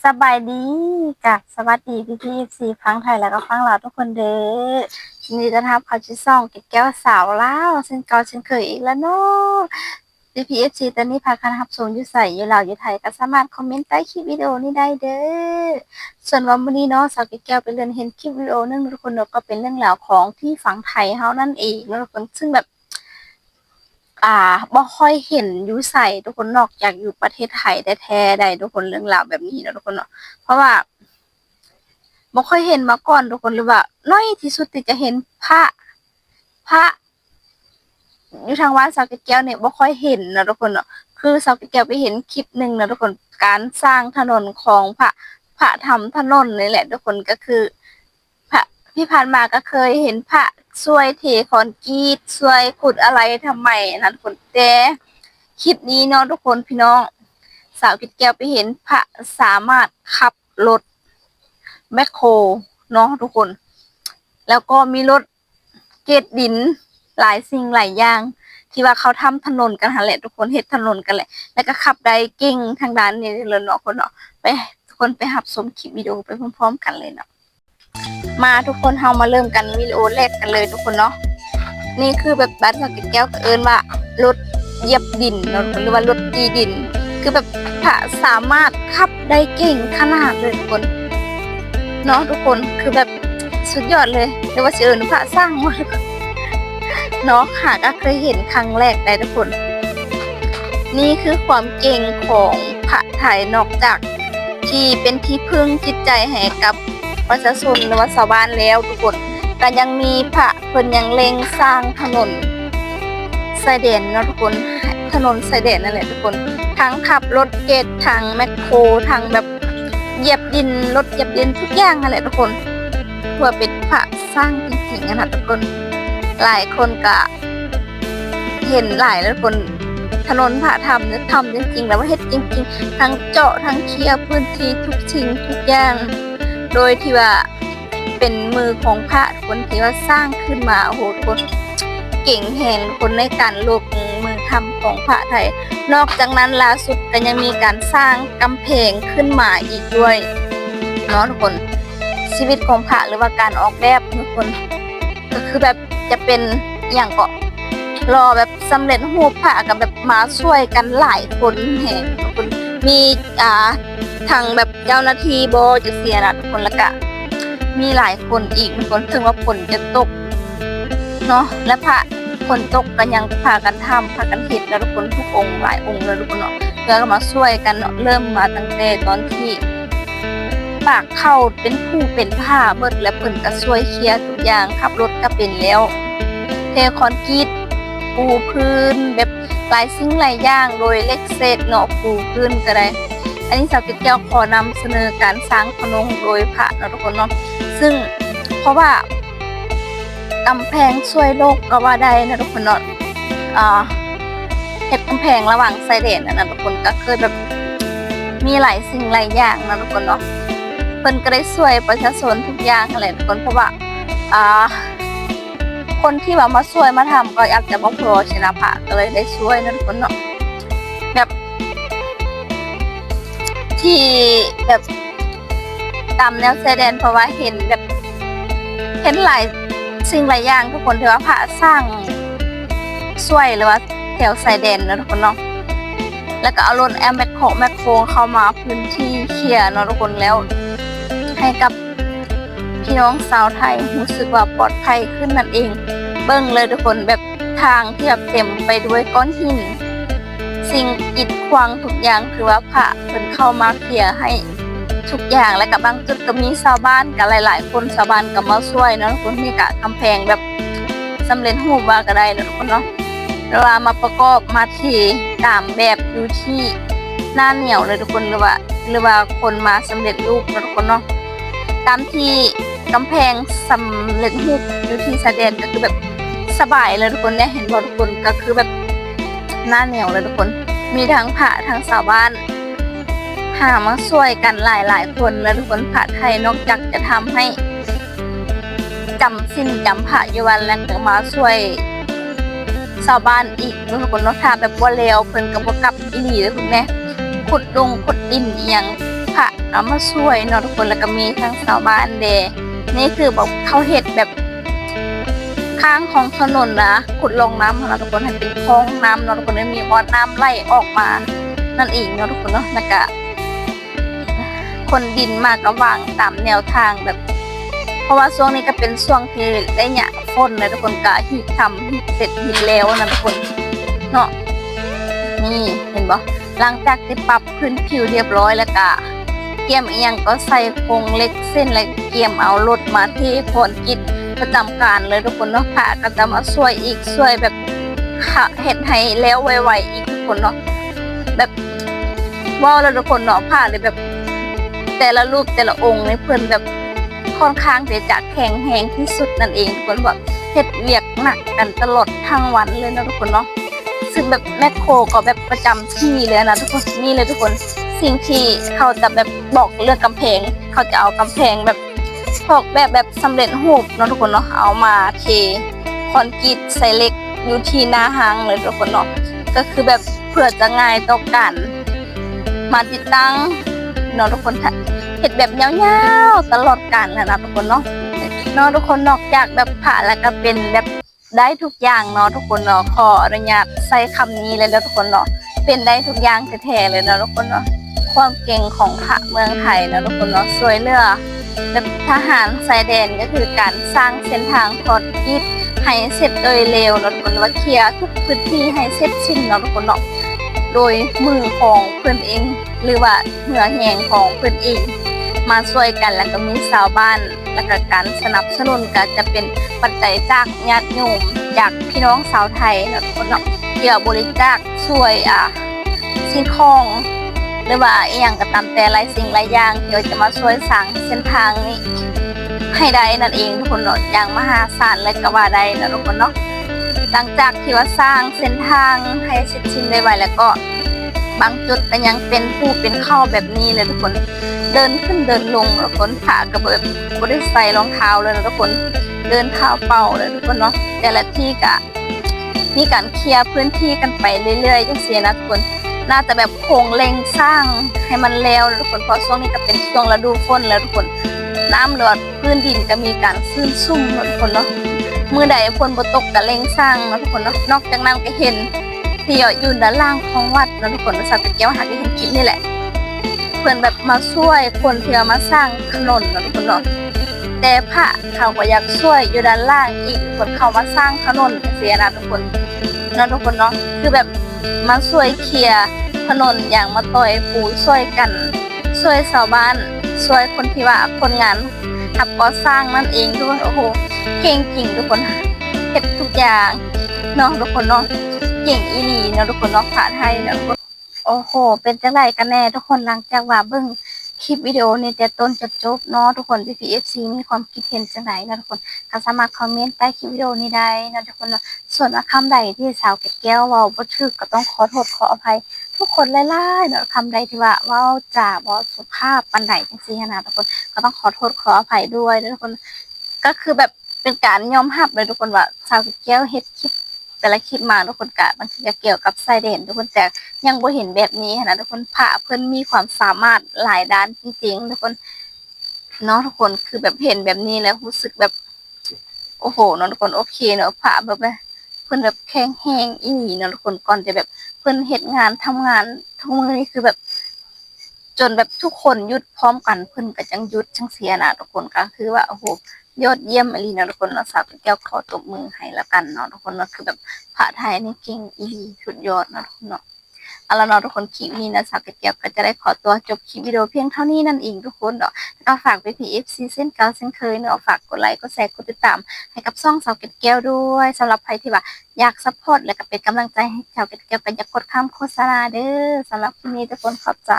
สบายดีกับสวัสดีพี่ซีฟังไทยแล้วก็ฟังเราวทุกคนเด้อนี่จะทำเขาชื่อซ่องเก็บแก้วสาวลาวเช่นเก่าเช่นเคยอีกแล้วเนาะพีเอฟซีตอนนี้พากันรับชมอยู่ใส่อยู่ลาวอยู่ไทยก็สามารถคอมเมนต์ใต้คลิปวิดีโอนี้ได้เด้อส่วนวันนี้เนาะสาวเก็บแก้วไปเรียนเห็นคลิปวิดีโอนึงทุกคนเนาะก็เป็นเรื่องราวของที่ฝั่งไทยเฮานั่นเองเนาะทุกคนซึ่งแบบบ่ค่อยเห็นอยู่ใส่ทุกคนนอกจากอยู่ประเทศไทยแท้ๆได้ทุกคนเรื่องราวแบบนี้เนาะทุกคนเนาะเพราะว่าบ่ค่อยเห็นมาก่อนทุกคนหรือว่าน้อยที่สุดที่จะเห็นพระอยู่ทางวัดสาวแก้วเนี่ยบ่ค่อยเห็นนะทุกคนเนาะคือสาวแก้วไปเห็นคลิปหนึ่งนะทุกคนการสร้างถนนของพระทำถนนนี่แหละทุกคนก็คือพระที่ผ่านมาก็เคยเห็นพระช่วยเทคอนกรีตช่วยขุดอะไรทำไมนะทุกคนแต่คลิปนี้เนาะทุกคนพี่น้องสาวแก้วไปเห็นพระสามารถขับรถแมคโครเนาะทุกคน แล้วก็มีรถเกรดดินหลายสิ่งหลายอย่างที่ว่าเขาทำถนนกันหั่นแหละทุกคนเฮ็ดถนนกันแหละแล้วก็ขับได้เก่งทางด้านนี้เลยเนาะคนเนาะไปทุกคนไปรับชมคลิปวิดีโอไปพร้อมๆกันเลยเนาะมาทุกคนเฮามาเริ่มกันวิดีโอแรกกันเลยทุกคนเนาะนี่คือแบบบ้านสักแก้วก็เอิ้นว่ารถเหยียบดินเนาะหรือว่ารถตีดินคือแบบถ้าสามารถขับได้เก่งขนาดเลยทุกคนเนาะทุกคนคือแบบสุดยอดเลยเรียกว่าสิเอิ้นพระสร้างมาเนาะค่ะก็เคยเห็นครั้งแรกได้ทุกคนนี่คือความเก่งของพระไทยนอกจากที่เป็นที่พึ่งจิตใจให้กับประชาชนหรือว่าชาวบ้านแล้วทุกคนก็ยังมีพระเพิ่นยังเร่งสร้างถนนสายแดนเนาะทุกคนถนนสายแดนนั่นแหละทุกคนทั้งขับรถเกตทางแมคโครทางแบบเหยียบดินรถเหยียบดินทุกอย่างนั่นแหละทุกคนเพื่อเป็นพระสร้างจริงๆนะคะทุกคนหลายคนก็เห็นหลายแล้วคนถนนพระทำเนี่ยทำจริงๆแล้วว่าเฮ็ดจริงๆทั้งเจาะทั้งเคลียร์พื้นที่ทุกสิ่งทุกอย่างโดยที่ว่าเป็นมือของพระคนที่ว่าสร้างขึ้นมาโอ้โหคนเก่งแห่งคนในการลงมือทำของพระไทยนอกจากนั้นล่าสุดก็ยังมีการสร้างกำแพงขึ้นมาอีกด้วยเนาะทุกคนชีวิตของพระหรือว่าการออกแบบทุกคนก็คือแบบจะเป็นอย่างก็รอแบบสำเร็จรูปพระกับแบบมาช่วยกันหลายคนแห่ทุกคนมีทางแบบเจ้าหน้าที่โบจะเสียนะทุกคนแล้วก็มีหลายคนอีกทุกคนถึงว่าฝนจะตกเนาะและพระฝนตกกันยังพากันทำพากันเฮ็ดแล้วทุกคนทุกองค์หลายองค์เลยทุกคนเนาะเพื่อมาช่วยกันเนาะเริ่มมาตั้งแต่ตอนที่ปากเข้าเป็นผู้เป็นผ้าเบิดและเพิ่นก็ช่วยเคลียร์ทุกอย่างขับรถก็เป็นแล้วเทคอนกรีตปูพื้นแบบหลายสิ่งหลายอย่างโดยเล็กเศษเนาะปูพื้นก็ได้อันนี้สาวแก้วขอนำเสนอการสร้างถนนโดยพระเนาะทุกคนเนาะซึ่งเพราะว่ากำแพงช่วยโลกก็ว่าได้นะทุกคนเนาะเฮ็ดกำแพงระหว่างชายแดนนะทุกคนก็เคยแบบมีหลายสิ่งหลายอย่างนะทุกคนเนาะเพิ่นก็ได้ช่วยประชาชนทุกอย่างนั่นแหละทุกคนเพราะว่าคนที่ว่ามาช่วยมาทำก็อยากจะบ่พอชนะพระก็เลยได้ช่วยนะทุกคนเนาะแบบที่แบบตามแนวชายแดนเพราะว่าเห็นแบบเห็นหลายสิ่งหลายอย่างทุกคนที่ว่าพระสร้างช่วยหรือว่าแถวชายแดนนะทุกคนเนาะแล้วก็เอารถแมคโครเข้ามาพื้นที่เคลียร์เนาะทุกคนแล้วให้กับพี่น้องชาวไทยรู้สึกว่าปลอดภัยขึ้นนั่นเองเบิ่งเลยทุกคนแบบทางที่แบบเต็มไปด้วยก้อนหินสิ่งกีดขวางทุกอย่างคือว่าพระเพิ่นเข้ามาเคลียร์ให้ทุกอย่างและกับบางจุดก็มีชาวบ้านกับหลายๆคนชาวบ้านก็มาช่วยเนาะทุกคนนี่ก็กำแพงแบบสำเร็จรูปว่าก็ได้เนาะทุกคนเนาะเวลามาประกอบมาเทตามแบบอยู่ที่หน้าเหนียวเลยทุกคนหรือว่าคนมาสำเร็จรูปทุกคนเนาะตามที่กำแพงสำเร็จรูปอยู่ที่ชายแดนก็คือแบบสบายเลยทุกคนเนี่ยเห็นบ่ทุกคนก็คือแบบหน้าเหนียวเลยทุกคนมีทั้งพระทั้งชาวบ้านหามาช่วยกันหลายคนแล้วทุกคนพระไทยนอกจากจะทำให้จำศีลจำพระอยู่วันแล้วก็มาช่วยชาวบ้านอีกทุกคนเนาะถ้าแบบว่าเลวเพิ่นก็บ่กลับอีหลีเลยคุณแม่ขุดดินอีหยัง พระเอามาช่วยเนาะทุกคนแล้วก็มีทั้งชาวบ้านเดนี่คือแบบเขาเฮ็ดแบบข้างของถนนนะขุดลงน้ำเนาะทุกคนให้เป็นคลองน้ำเนาะทุกคนมีบ่อน้ำไหลออกมานั่นเองเนาะทุกคนเนาะแล้วก็คนดินมากก็วางตามแนวทางแบบเพราะว่าช่วงนี้ก็เป็นช่วงที่ได้หยาฝนเลยทุกคนก็หีบทำหีบเสร็จหีบแล้วนะทุกคนเนาะนี่เห็นบ่หลังจากที่ปรับพื้นผิวเรียบร้อยแล้วก็เกี่ยมอีหยังก็ใส่โครงเหล็กเส้นแล้วเกี่ยมเอารถมาที่พรกิจประจำการเลยทุกคนเนาะค่ะก็จะมาช่วยอีกช่วยแบบเฮ็ดให้แล้วไวๆอีกทุกคนเนาะแบบว้าวแล้วทุกคนเนาะผ่าเลยแบบแต่ละรูปแต่ละองค์ในเพิ่นแบบค่อนข้างที่จะแข็งแรงที่สุดนั่นเองทุกคนแบบเฮ็ดเวียกหนักกันตลอดทั้งวันเลยนะทุกคนเนาะซึ่งแบบแมคโครก็แบบประจำที่เลยนะทุกคนนี่เลยทุกคนสิ่งที่เขาจะแบบบอกเรื่องกำแพงเขาจะเอากำแพงแบบพวกแบบสำเร็จรูปเนาะทุกคนเนาะเอามาเทคอนกรีตใส่เหล็กอยู่ที่หน้าห้างเลยทุกคนเนาะก็คือแบบเพื่อจะง่ายต่อการมาติดตั้งเนาะทุกคนเฮ็ดแบบยาวๆตลอดกาลนะทุกคนเนาะทุกคนนอกจากแบบผ่าแล้วก็เป็นแบบได้ทุกอย่างเนาะทุกคนเนาะขออนุญาตใช้คำนี้เลยนะทุกคนเนาะเป็นได้ทุกอย่างแท้ๆเลยนะทุกคนเนาะความเก่งของพระเมืองไทยนะทุกคนเนาะช่วยเหลือแบบทหารชายแดนก็คือการสร้างเส้นทางคอนกรีตให้เสร็จโดยเร็วนะทุกคนว่าเคลียร์ทุกพื้นที่ให้เสร็จสิ้นนะทุกคนเนาะโดยมือของเพื่อนเองหรือว่าเหนือแหงของเพื่อนเองมาช่วยกันแล้วก็มีชาวบ้านและก็การสนับสนุนก็จะเป็นปัจจัยจากญาติโยมจากพี่น้องชาวไทยนะทุกคนเนาะเกี่ยวบริจาคช่วยสิ่งของหรือว่าอีหยังก็ตามแต่หลายสิ่งหลายอย่างเดี๋ยวจะมาช่วยสร้างเส้นทางนี้ให้ได้นั่นเองทุกคนเนาะอย่างมหาศาลและก็ว่าได้นะทุกคนเนาะหลังจากที่ว่าสร้างเส้นทางให้เสร็จสิ้นไวๆแล้วก็บางจุดก็ยังเป็นภูเป็นเข้าแบบนี้เลยทุกคนเดินขึ้นเดินลงทุกคนขากระเบิดบ่ได้ใส่รองเท้าเลยนะทุกคนเดินเท้าเปล่าเลยทุกคนเนาะแต่ละที่ก็มีการเคลียร์พื้นที่กันไปเรื่อยๆจังซี่นะทุกคนน่าจะแบบโครงเล็งสร้างให้มันแล้วทุกคนเพราะช่วงนี้ก็เป็นช่วงฤดูฝนแล้วทุกคนน้ำหลอดพื้นดินก็มีการซึมซุ่มทุกคนเนาะมื้อใดฝนบ่ตกก็เล็งสร้างนะทุกคนเนาะนอกจากนั้นก็เห็นที่อยู่ด้านล่างของวัดนะทุกคนสักแก้วหาที่เห็นคลิปนี่แหละเพื่อนแบบมาช่วยคนที่มาสร้างถนนนะทุกคนเนาะแต่พระเขาก็อยากช่วยอยู่ด้านล่างอีกคนเขามาสร้างถนนเสียนะทุกคนนะทุกคนเนาะคือแบบมาช่วยเคลียร์ถนนอย่างมาต่อยปูช่วยกันช่วยชาวบ้านช่วยคนที่ว่าคนงานทับก่อสร้างนั่นเองทุกคนโอ้โหเก่งจริงทุกคนเฮ็ดทุกอย่างเนาะทุกคนเนาะเก่งอีหลีเนาะทุกคนเนาะพระไทยเนาะโอ้โหเป็นจังไรกันแน่ทุกคนหลังจากว่าเบิ่งคลิปวิดีโอนี้แต่ต้นจนจบเนาะทุกคน PPFC มีความคิดเห็นจังไดนะทุกคนก็สามารถคอมเมนต์ใต้คลิปวิดีโอนี้ได้นะทุกคนเนาะส่วนคำใดที่สาวเก็บแก้วเว้าบ่ถูกก็ต้องขอโทษขออภัยทุกคนหลายๆเนาะคำใดที่ว่าเว้าจาบ่สุภาพปานใดจังซี่นะทุกคนก็ต้องขอโทษขออภัยด้วยนะทุกคนก็คือแบบเป็นการยอมรับเลยทุกคนว่าสาวเก็บแก้วเฮ็ดคลิปแต่ละคลิปมาทุกคนก็บางทีก็เกี่ยวกับไซเดนทุกคนแต่ยังบ่เห็นแบบนี้นะทุกคนพระเพิ่นมีความสามารถหลายด้านจริงๆทุกคนเนาะทุกคนคือแบบเห็นแบบนี้แล้วรู้สึกแบบโอ้โหเนาะทุกคนโอเคเนาะพระแบบเพิ่นแบบแข็งแรงอีหลีเนาะทุกคนก่อนจะแบบเพิ่นเฮ็ดงานทำงานทุกมื้อนี่คือแบบจนแบบทุกคนหยุดพร้อมกันเพิ่นก็จังหยุดจังเสียนะทุกคนก็คือว่าโอ้โหยอดเยี่ยมอีหลีเนาะทุกคนเนาะสาวแก้วขอตบมือให้แล้วกันเนาะทุกคนเนาะคือแบบพระไทยนี่เก่งอีหลีสุดยอดเนาะทุกคนเนาะเอาล่ะเนาะทุกคนคลิปนี้นะสาวแก้วก็จะได้ขอตัวจบคลิปวิดีโอเพียงเท่านี้นั่นเองทุกคนเนาะแล้วก็ฝากPPFCเส้นเก่าเส้นเคยเนาะฝากกดไลค์กดแชร์กดติดตามให้กับช่องสาวแก้วด้วยสำหรับใครที่ว่าอยากซัพพอร์ตและก็เป็นกำลังใจให้สาวแก้วก็อย่ากดข้ามโฆษณาเด้อสำหรับคลิปนี้ทุกคนขอบใจ